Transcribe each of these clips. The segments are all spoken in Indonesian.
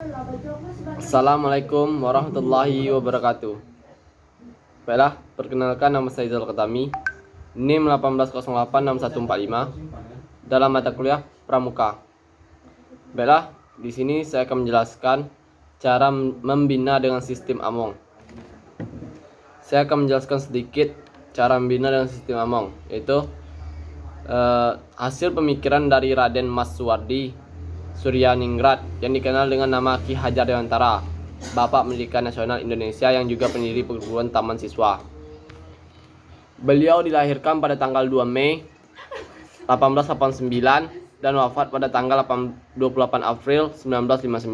Assalamualaikum warahmatullahi wabarakatuh. Baiklah, perkenalkan nama saya Zal Ketami, NIM 18086145 dalam mata kuliah Pramuka. Baiklah, di sini saya akan menjelaskan cara membina dengan sistem Among. Saya akan menjelaskan sedikit cara membina dengan sistem Among, yaitu hasil pemikiran dari Raden Mas Suwardi Suryaningrat yang dikenal dengan nama Ki Hajar Dewantara, Bapak Pendidikan Nasional Indonesia yang juga pendiri perguruan Taman Siswa. Beliau dilahirkan pada tanggal 2 Mei 1889 dan wafat pada tanggal 28 April 1959.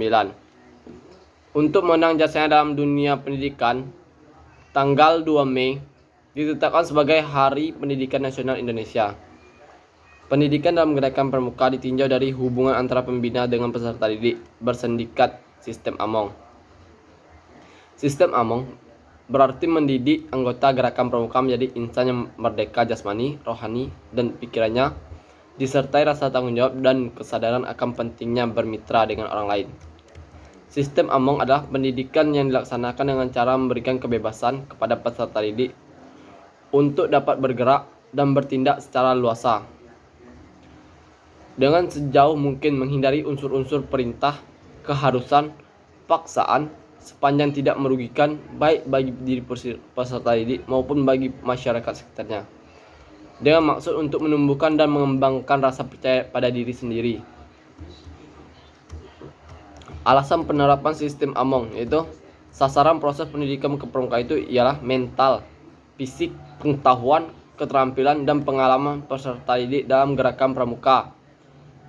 Untuk menang jasanya dalam dunia pendidikan, tanggal 2 Mei ditetapkan sebagai Hari Pendidikan Nasional Indonesia. Pendidikan dalam gerakan pramuka ditinjau dari hubungan antara pembina dengan peserta didik bersindikat sistem Among. Sistem Among berarti mendidik anggota gerakan pramuka menjadi insan yang merdeka jasmani, rohani, dan pikirannya, disertai rasa tanggung jawab dan kesadaran akan pentingnya bermitra dengan orang lain. Sistem Among adalah pendidikan yang dilaksanakan dengan cara memberikan kebebasan kepada peserta didik untuk dapat bergerak dan bertindak secara luasa, dengan sejauh mungkin menghindari unsur-unsur perintah, keharusan, paksaan, sepanjang tidak merugikan baik bagi diri peserta didik maupun bagi masyarakat sekitarnya, dengan maksud untuk menumbuhkan dan mengembangkan rasa percaya pada diri sendiri. Alasan penerapan sistem Among yaitu sasaran proses pendidikan kepramukaan itu ialah mental, fisik, pengetahuan, keterampilan, dan pengalaman peserta didik dalam gerakan pramuka,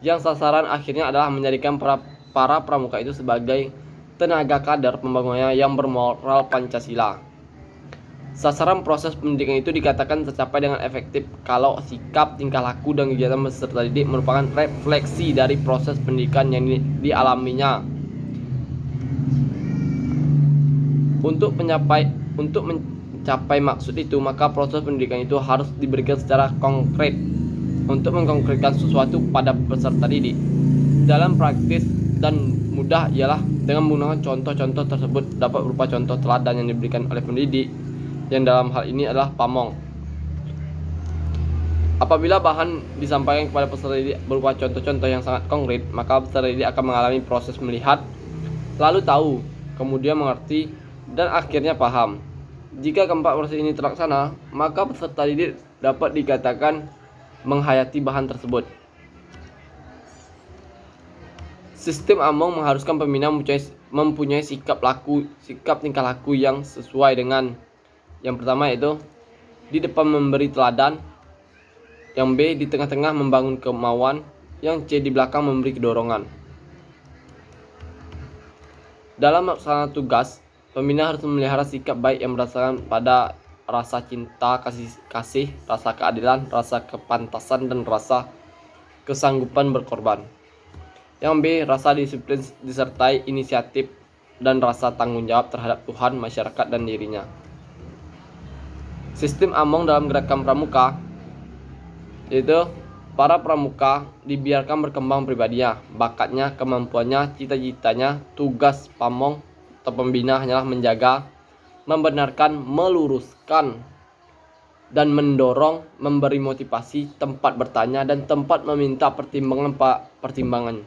yang sasaran akhirnya adalah menjadikan para pramuka itu sebagai tenaga kader pembangunannya yang bermoral Pancasila. Sasaran proses pendidikan itu dikatakan tercapai dengan efektif kalau sikap, tingkah laku, dan kegiatan peserta didik merupakan refleksi dari proses pendidikan yang dialaminya. Untuk mencapai maksud itu, maka proses pendidikan itu harus diberikan secara konkret untuk mengkonkretkan sesuatu pada peserta didik dalam praktis dan mudah ialah dengan menggunakan contoh-contoh tersebut dapat berupa contoh teladan yang diberikan oleh pendidik, yang dalam hal ini adalah pamong. Apabila bahan disampaikan kepada peserta didik berupa contoh-contoh yang sangat konkret, maka peserta didik akan mengalami proses melihat, lalu tahu, kemudian mengerti, dan akhirnya paham. Jika keempat proses ini terlaksana, maka peserta didik dapat dikatakan menghayati bahan tersebut. Sistem Among mengharuskan pembina mempunyai sikap tingkah laku yang sesuai dengan yang pertama, yaitu di depan memberi teladan, yang B di tengah-tengah membangun kemauan, yang C di belakang memberi kedorongan. Dalam melaksanakan tugas, pembina harus memelihara sikap baik yang berdasarkan pada rasa cinta, kasih, rasa keadilan, rasa kepantasan, dan rasa kesanggupan berkorban. Yang B, rasa disiplin disertai inisiatif dan rasa tanggung jawab terhadap Tuhan, masyarakat, dan dirinya. Sistem Among dalam gerakan pramuka yaitu para pramuka dibiarkan berkembang pribadinya, bakatnya, kemampuannya, cita-citanya. Tugas pamong atau pembina hanyalah menjaga, membenarkan, meluruskan, dan mendorong, memberi motivasi, tempat bertanya, dan tempat meminta pertimbangan.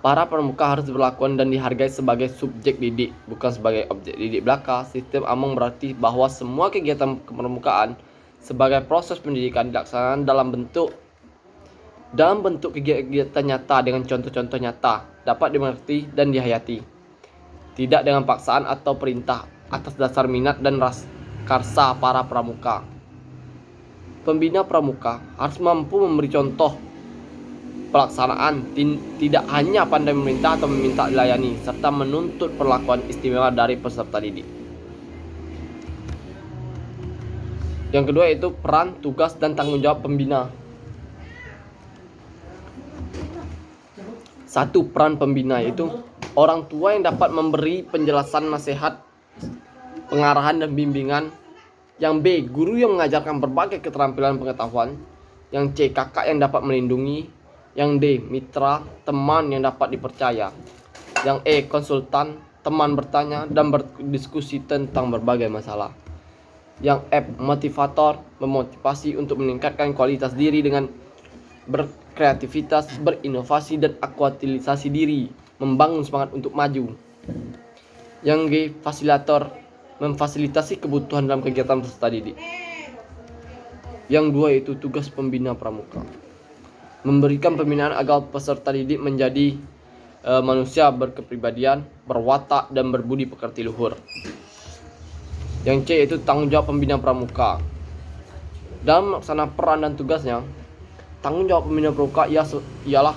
Para pramuka harus diperlakukan dan dihargai sebagai subjek didik, bukan sebagai objek didik belaka. Sistem Among berarti bahwa semua kegiatan kepramukaan sebagai proses pendidikan dilaksanakan dalam bentuk kegiatan nyata dengan contoh-contoh nyata, dapat dimengerti dan dihayati, tidak dengan paksaan atau perintah atas dasar minat dan karsa para pramuka. Pembina pramuka harus mampu memberi contoh pelaksanaan, tidak hanya pandai meminta atau meminta dilayani, serta menuntut perlakuan istimewa dari peserta didik. Yang kedua yaitu peran, tugas, dan tanggung jawab pembina. 1. Peran pembina yaitu orang tua yang dapat memberi penjelasan, nasihat, pengarahan, dan bimbingan. Yang B, guru yang mengajarkan berbagai keterampilan pengetahuan. Yang C, kakak yang dapat melindungi. Yang D. Mitra, teman yang dapat dipercaya. Yang E. Konsultan, teman bertanya dan berdiskusi tentang berbagai masalah. Yang F. Motivator, memotivasi untuk meningkatkan kualitas diri dengan berkreativitas, berinovasi, dan aktualisasi diri, membangun semangat untuk maju. Yang G. Fasilitator, memfasilitasi kebutuhan dalam kegiatan peserta didik. Yang 2 yaitu tugas pembina pramuka, memberikan pembinaan agar peserta didik menjadi manusia berkepribadian, berwatak, dan berbudi pekerti luhur. Yang C yaitu tanggung jawab pembina pramuka. Dalam melaksanakan peran dan tugasnya, tanggung jawab pembina pramuka ialah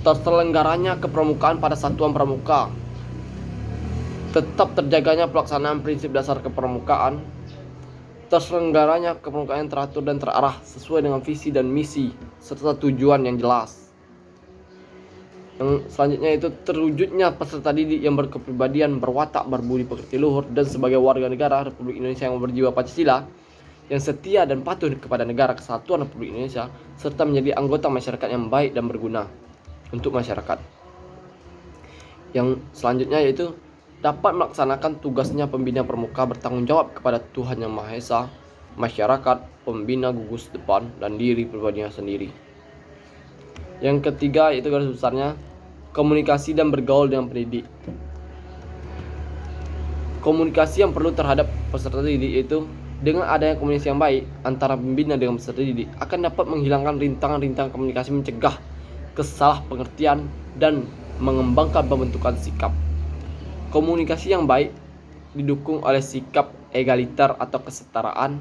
terselenggaranya kepramukaan pada satuan pramuka, tetap terjaganya pelaksanaan prinsip dasar kepramukaan, terselenggaranya kepramukaan yang teratur dan terarah sesuai dengan visi dan misi serta tujuan yang jelas. Yang selanjutnya itu terwujudnya peserta didik yang berkepribadian, berwatak, berbudi pekerti luhur, dan sebagai warga negara Republik Indonesia yang berjiwa Pancasila, yang setia dan patuh kepada negara kesatuan Republik Indonesia, serta menjadi anggota masyarakat yang baik dan berguna untuk masyarakat. Yang selanjutnya yaitu dapat melaksanakan tugasnya pembina pramuka bertanggung jawab kepada Tuhan Yang Maha Esa, masyarakat, pembina gugus depan, dan diri pribadinya sendiri. Yang ketiga yaitu garis besarnya komunikasi dan bergaul dengan pendidik. Komunikasi yang perlu terhadap peserta didik itu dengan adanya komunikasi yang baik antara pembina dengan peserta didik akan dapat menghilangkan rintangan-rintangan komunikasi, mencegah kesalahpengertian, dan mengembangkan pembentukan sikap. Komunikasi yang baik didukung oleh sikap egaliter atau kesetaraan,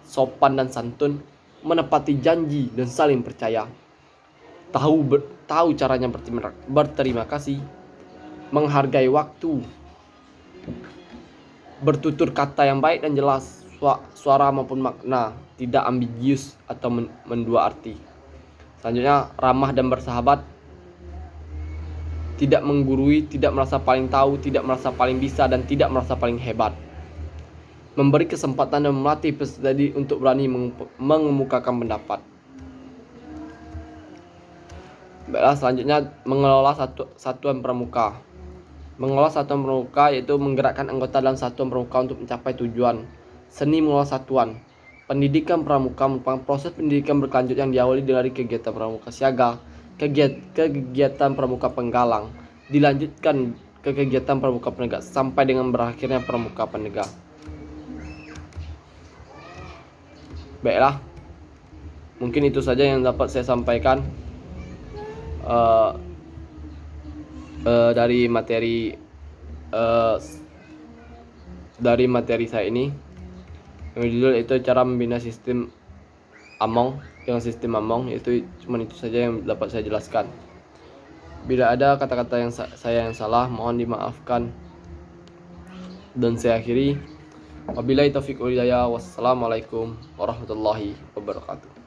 sopan dan santun, menepati janji dan saling percaya, tahu caranya berterima kasih, menghargai waktu, bertutur kata yang baik dan jelas, suara maupun makna, tidak ambigius atau mendua arti. Selanjutnya, ramah dan bersahabat, tidak menggurui, tidak merasa paling tahu, tidak merasa paling bisa, dan tidak merasa paling hebat. Memberi kesempatan dan melatih peserta didik untuk berani mengemukakan pendapat. Baiklah, selanjutnya mengelola satuan pramuka. Mengelola satuan pramuka yaitu menggerakkan anggota dalam satuan pramuka untuk mencapai tujuan. Seni mengelola satuan. Pendidikan pramuka merupakan proses pendidikan berkelanjut yang diawali dari kegiatan pramuka siaga, kegiatan pramuka penggalang, dilanjutkan ke kegiatan pramuka penegak sampai dengan berakhirnya pramuka penegak. Baiklah, mungkin itu saja yang dapat saya sampaikan dari materi saya ini. Yang judul itu cara membina sistem Among, dengan sistem Among, itu cuma itu saja yang dapat saya jelaskan. Bila ada kata-kata yang saya yang salah, mohon dimaafkan. Dan saya akhiri, wabillahi taufiq wal hidayah. Wassalamualaikum warahmatullahi wabarakatuh.